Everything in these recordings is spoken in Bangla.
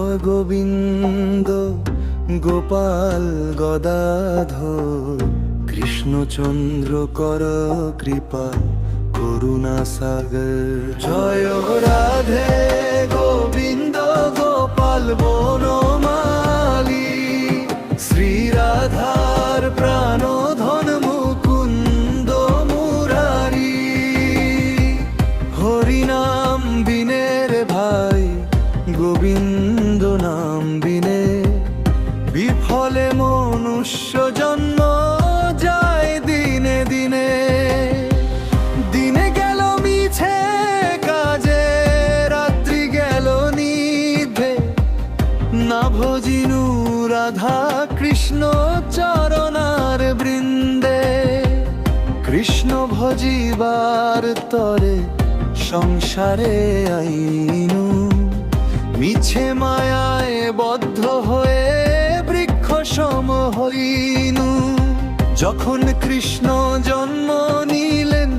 জয় গোবিন্দ গোপাল গদাধর কৃষ্ণচন্দ্র কর কৃপা করুণা সাগর। জয় রাধে গোবিন্দ গোপাল বনমালী শ্রী রাধার প্রাণধন মুকুন্দ মুরারি। হরিনাম বিনে রে ভাই গোবিন্দ নাম বিনে বিফলে মনুষ্য জন্ম যায় দিনে দিনে। দিনে গেল মিছে কাজে রাত্রি গেল নিধে না ভজিনু রাধা কৃষ্ণ চরণার বৃন্দে। কৃষ্ণ ভজিবার তরে সংসারে আইনু মিছে মায়ায় বদ্ধ হয়ে বৃক্ষ সম হইনু। যখন কৃষ্ণ জন্ম নিলেন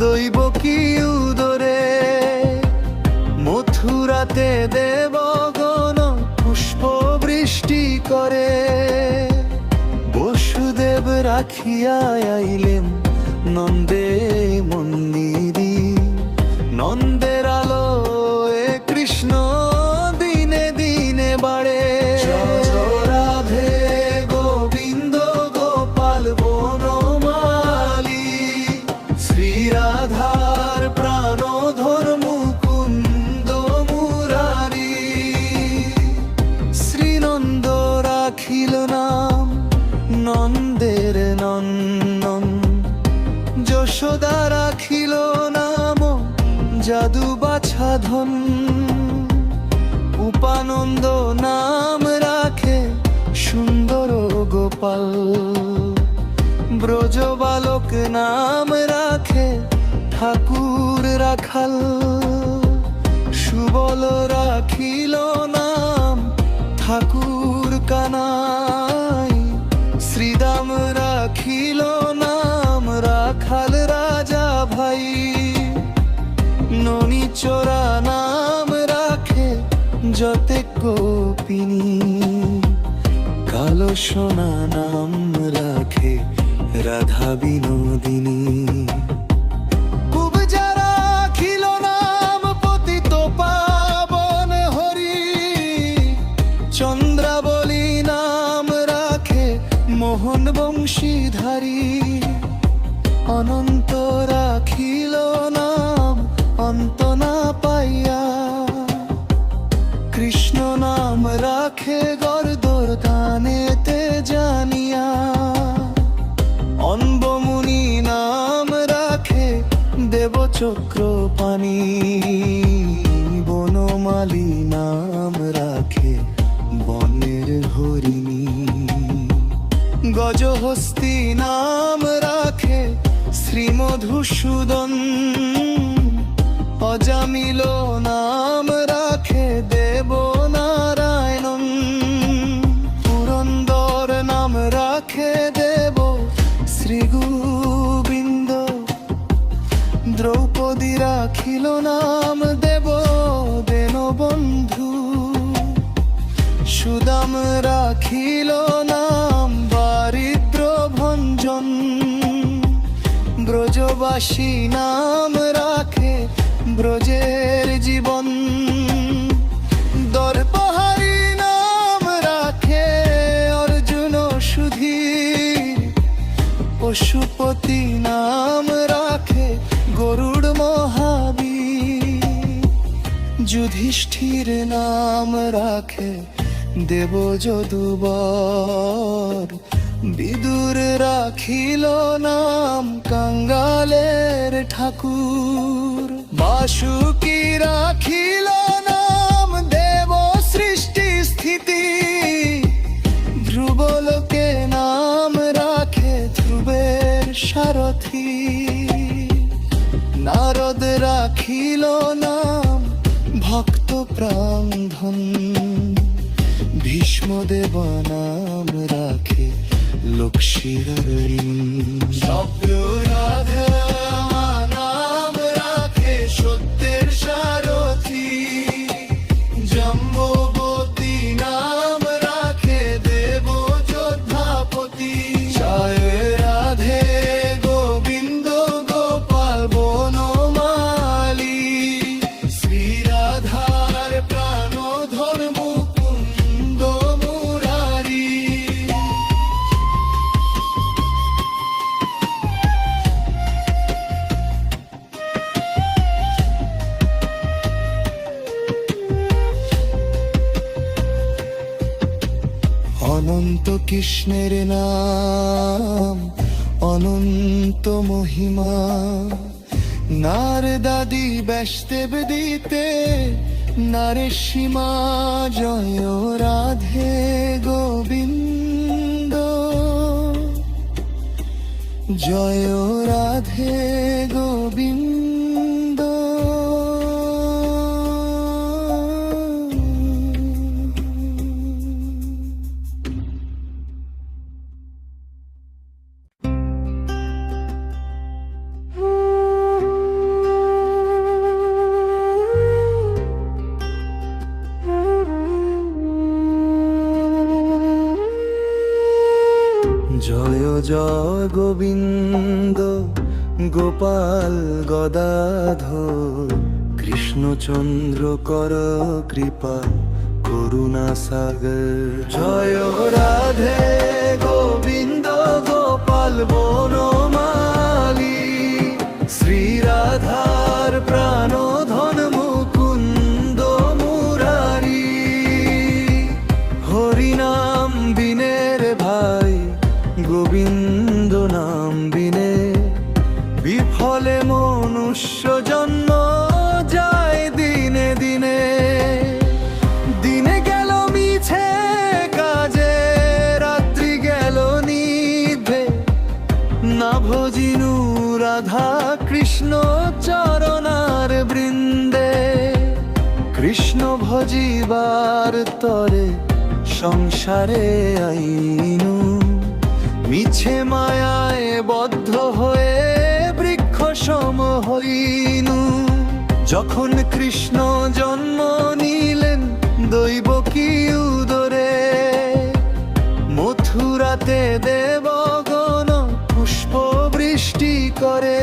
দৈবকী উদরে মথুরাতে দেবগণ পুষ্প বৃষ্টি করে। বসুদেব রাখিয়া আইলেন নন্দে মন্দিরি। নন্দের আলো কৃষ্ণ দিনে দিনে বাড়ে। রাধে গোবিন্দ গোপাল বনমালী শ্রী রাধার প্রাণধর মুকুন্দ মুরারি। শ্রীনন্দ রাখিল নাম নন্দের নন্দন। যশোদা রাখিল নাম যাদু বাছাধন। উপানন্দ নাম রাখে সুন্দর গোপাল। ব্রজ বালক নাম রাখে ঠাকুর রাখাল। সুবল রাখিল নাম ঠাকুর কানাই। শ্রীদাম রাখিল নাম রাখাল রাজা ভাই। ননি চোরা নাম রাখে যতে গোপিনী। কালো সোনা নাম রাখে রাধা বিনোদিনী। কুবজা রাখিল নাম পতিত পাবন হরি। চন্দ্রাবলী নাম রাখে মোহন বংশীধারী। অনন্ত রাখিল নাম অন্ত না পাইয়া। কৃষ্ণ নাম রাখে গর্দর গানেতে জানিয়া। অম্বমুনি নাম রাখে দেবচক্র পানি। বনমালী নাম রাখে বনের হরিণী। গজহস্তি নাম রাখে শ্রীমধুসূদন। অজামিল নাম রাখে দেব নারায়ণন। পুরন্দর নাম রাখে দেব শ্রী গোবিন্দ। দ্রৌপদী রাখিল নাম দেব দেনবন্ধু। সুদাম রাখিল নাম দারিদ্র ভঞ্জন। ব্রজবাসী নাম রাখে ব্রজের জীবন। দর্পহারি নাম রাখে অর্জুন সুধীর। পশুপতি নাম রাখে গরুড় মহাবীর। যুধিষ্ঠির নাম রাখে দেব যদুবর। বিদুর রাখিল নাম কাঙ্গালের ঠাকুর। বাসুকি রাখিল নাম দেব সৃষ্টি স্থিতি। ধ্রুবলোকে নাম রাখে ধ্রুবের সারথি। নারদ রাখিল নাম ভক্ত প্রাণধন। ভীষ্মদেব নাম রাখে লক্ষ্মীহরণী। রাধে নাম রাখে সত্যের সারথি। জম্ববতী অনন্ত কৃষ্ণের নাম অনন্ত মহিমা। নার দাদি বৈষ্ণব দিতে নারে সীমা। জয় রাধে গোবিন্দ, জয় রাধে গোবিন্দ। জয় জয় গোবিন্দ গোপাল গদাধর, কৃষ্ণচন্দ্র কর কৃপা করুণা সাগর। জয় রাধে গোবিন্দ গোপাল বনমালী, শ্রী রাধার প্রাণধন মুকুন্দ মুরারি। হরিনাম বিনের ভাই গোবিন্দ নাম বিনে, বিফলে মনুষ্য জন্ম যায় দিনে দিনে। দিনে গেল মিছে কাজে, রাত্রি গেল নিভে, না ভজিনু রাধা কৃষ্ণ চরণার বৃন্দে। কৃষ্ণ ভজিবার তরে সংসারে আইনু, মিছে মায়ায় বদ্ধ হয়ে বৃক্ষ সম হইনু। যখন কৃষ্ণ জন্ম নিলেন দৈবকী উদরে, মথুরাতে দেবগণ পুষ্প বৃষ্টি করে।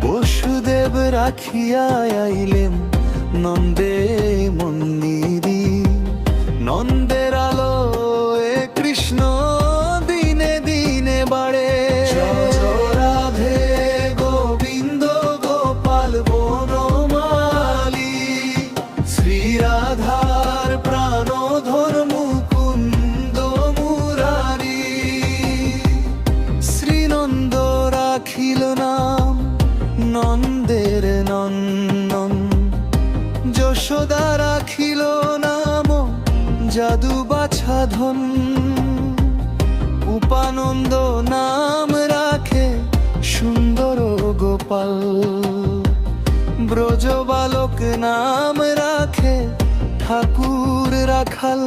বসুদেব রাখিয়া আইলেন নন্দে মন্দিরি, নন্দের আলোয় কৃষ্ণ দিনে দিনে বাড়ে। রাধে গোবিন্দ গোপাল বনমালী, শ্রী রাধার প্রাণধর মুকুন্দ মুরারি। শ্রীনন্দ রাখিল নাম নন্দের নন্দন, যশোদা রাখিল নাম যাদু বাছাধন। উপানন্দ নাম রাখে সুন্দর গোপাল, ব্রজ বালক নাম রাখে ঠাকুর রাখাল।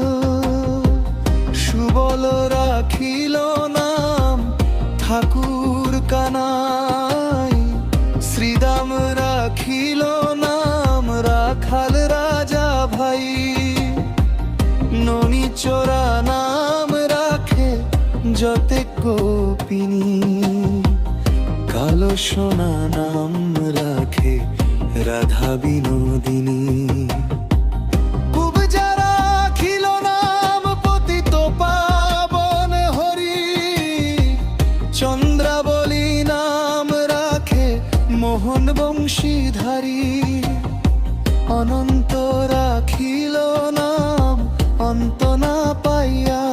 সুবল রাখিল নাম ঠাকুর কানাই, শ্রীদাম রাখিল নাম রাখাল রাজা ভাই। ননি চোরা নাম রাখে যতে গোপিনী, কালো সোনা নাম রাখে রাধা বিনোদিনী। কুবজা রাখিল নাম পতিত পাবন হরি, চন্দ্রাবলী নাম রাখে মোহন বংশীধারী। অনন্ত রাখিল নাম অন্ত না পাইয়া,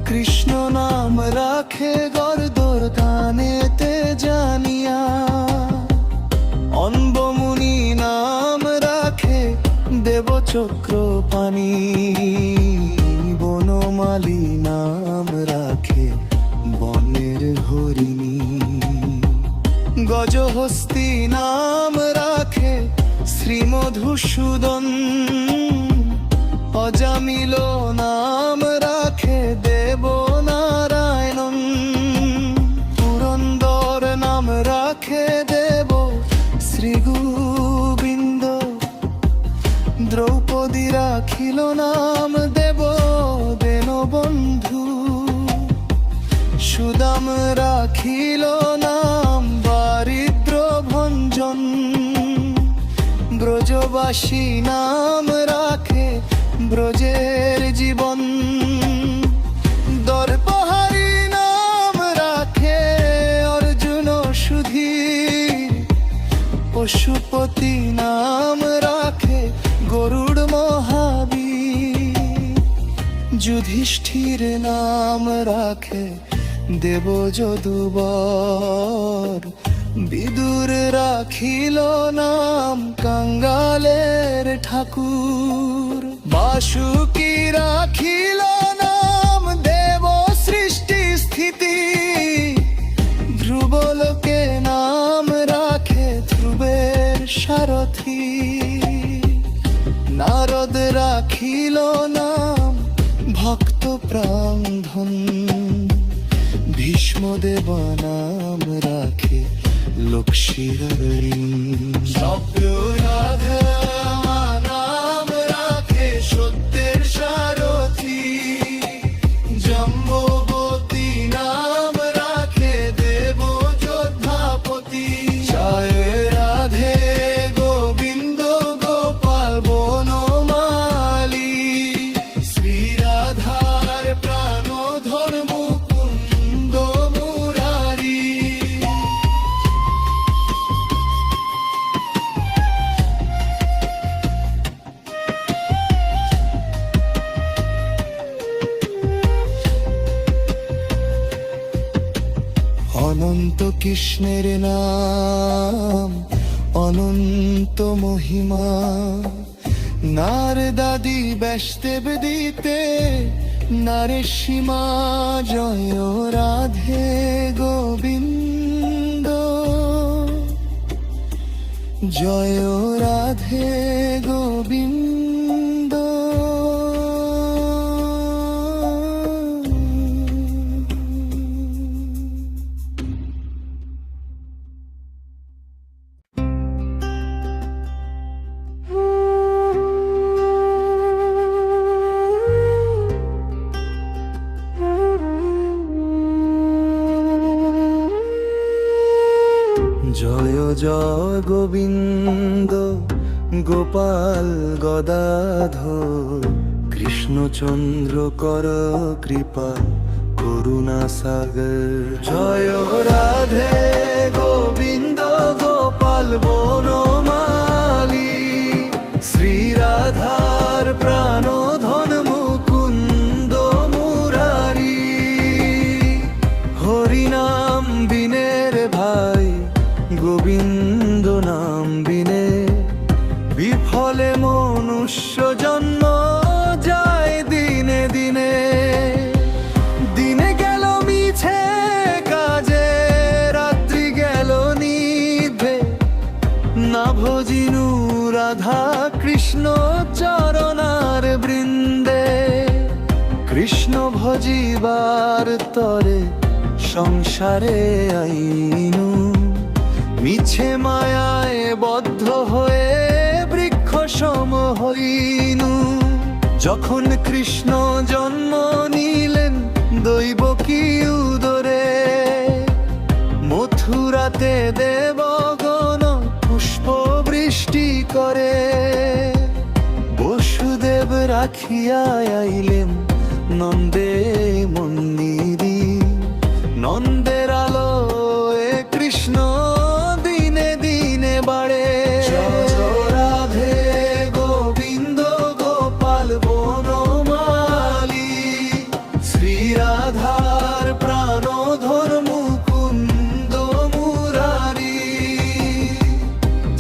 কৃষ্ণ নাম রাখে গর্দর গানেতে জানিয়া। অম্বমুনি নাম রাখে দেবচক্র পানি, বনমালী নাম রাখে বনের হরিণী। গজহস্তি নাম রাখে শ্রীমধুসূদন, অজামিল নাম রাখে দেব নারায়ণন। পুরন্দর নাম রাখে দেব শ্রী গোবিন্দ, দ্রৌপদী রাখিল নাম দেব দেন বন্ধু। সুদাম রাখিল নাম দারিদ্র ভঞ্জন, ব্রজবাসী নাম রাখে ব্রজের জীবন। দর্পহারি নাম রাখে অর্জুন সুধীর, পশুপতি নাম রাখে গরুড় মহাবীর। যুধিষ্ঠির নাম রাখে দেব যদুবর, বিদুর রাখিল নাম কাঙ্গালের ঠাকুর, বাসুকি রাখিল নাম দেব সৃষ্টি স্থিতি, ধ্রুবলোকে নাম রাখে ধ্রুবের সারথি, নারদ রাখিল নাম ভক্ত প্রাণধন, ভীষ্মদেব নাম রাখে লক্ষ্মীহরণ, রাধা নাম রাখে সত্যের সারথি, জম্ববতী নাম রাখে দেব যোদ্ধাপতি, জয় রাধে গোবিন্দ গোপাল বনমালী, শ্রী রাধার প্রাণধর মুকুন্দ মুরারি। অনন্ত কৃষ্ণের নাম অনন্ত মহিমা, নারদাদি ব্যাসদেব দিতে নারে সীমা, জয় রাধে গোবিন্দ, জয় রাধে গোবিন্দ। জয় জয় গোবিন্দ গোপাল গদাধর, কৃষ্ণচন্দ্র কর কৃপা করুণা সাগর, জয় রাধে গোবিন্দ গোপাল বনমালী, শ্রী রাধার প্রাণধন মুকুন্দ মুরারি, হরিনাম বিনের ভাই গোবিন্দ নাম বিনে, বিফলে মনুষ্য জন্ম যায় দিনে দিনে, দিনে গেল মিছে কাজে রাত্রি গেল নিভে, না ভজিনু রাধা কৃষ্ণ চরণার বৃন্দে, কৃষ্ণ ভজিবার তরে সংসারে আইনু, মিছে মায়ায় বদ্ধ হয়ে বৃক্ষ সম হইনু, যখন কৃষ্ণ জন্ম নিলেন দৈবকী উদরে, মথুরাতে দেবগণ পুষ্প বৃষ্টি করে, বসুদেব রাখিয়া আইলেন নন্দে মন্দিরি, নন্দের আলোয় কৃষ্ণ দিনে দিনে বাড়ে, রাধে গোবিন্দ গোপাল বনমালী, শ্রী রাধার প্রাণধর মুকুন্দ মুরারি,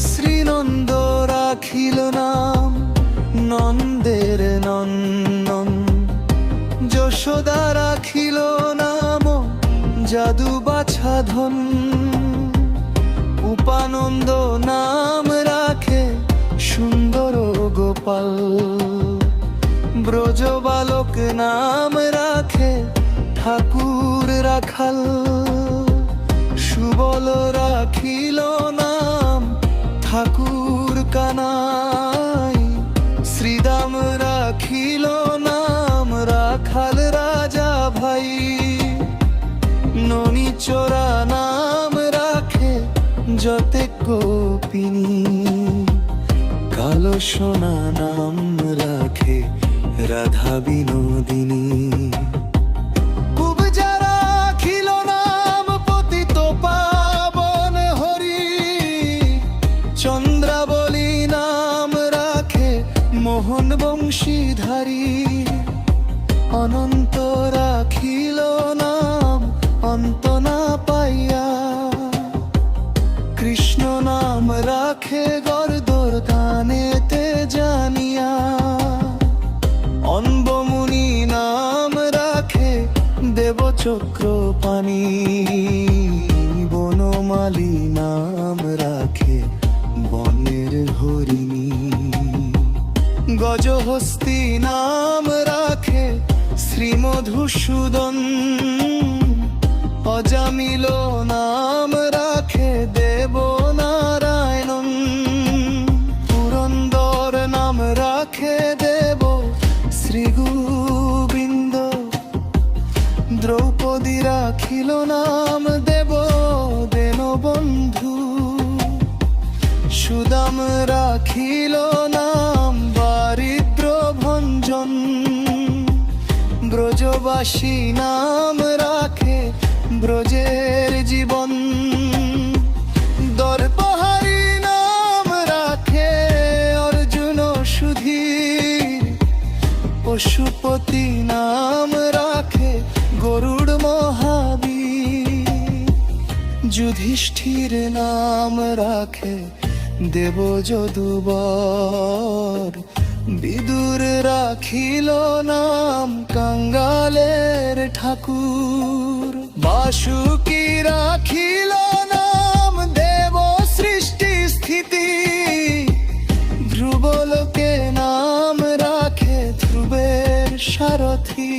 শ্রীনন্দ রাখিল নাম নন্দের নন্দন, যশোদা রাখিল নাম যাদু বাছাধন, উপানন্দ নাম রাখে সুন্দর গোপাল, ব্রজ বালক নাম রাখে ঠাকুর রাখাল, সুবল রাখিল নাম ঠাকুর কানাই, শ্রীদাম রাখিল নাম রাখাল রাজা ভাই, ননি চোরা নাম রাখে যতে গোপিনী, কালো সোনা নাম রাখে রাধা বিনোদিনী, কুবজা রাখিল নাম পতিত পাবন হরি, চন্দ্রাবলী নাম রাখে মোহন বংশীধারী, অনন্ত রাখিল নাম অন্ত না পাইয়া। কৃষ্ণ নাম রাখে গর্দর কানেতে জানিয়া। অনবমুনি নাম রাখে দেবচক্র পানি। বনমালী নাম রাখে বনের হরিণী। গজহস্তি নাম রাখে শ্রীমধুসূদন। অজামিল নাম রাখে দেব নারায়ণন। পুরন্দর নাম রাখে দেব শ্রী গোবিন্দ। দ্রৌপদী রাখিল নাম দেব দেনবন্ধু। সুদাম রাখিল নাম দারিদ্র ভঞ্জন। ব্রজবাসী নাম রাখে ব্রজের জীবন। দর্পহারি নাম রাখে অর্জুন সুধীর। পশুপতি নাম রাখে গরুড় মহাবীর। যুধিষ্ঠির নাম রাখে দেব যদুবর। বিদুর রাখিল নাম কাঙ্গালের ঠাকুর। বাসুকি রাখিল নাম দেব সৃষ্টি স্থিতি। ধ্রুবলোকে নাম রাখে ধ্রুবের সারথি।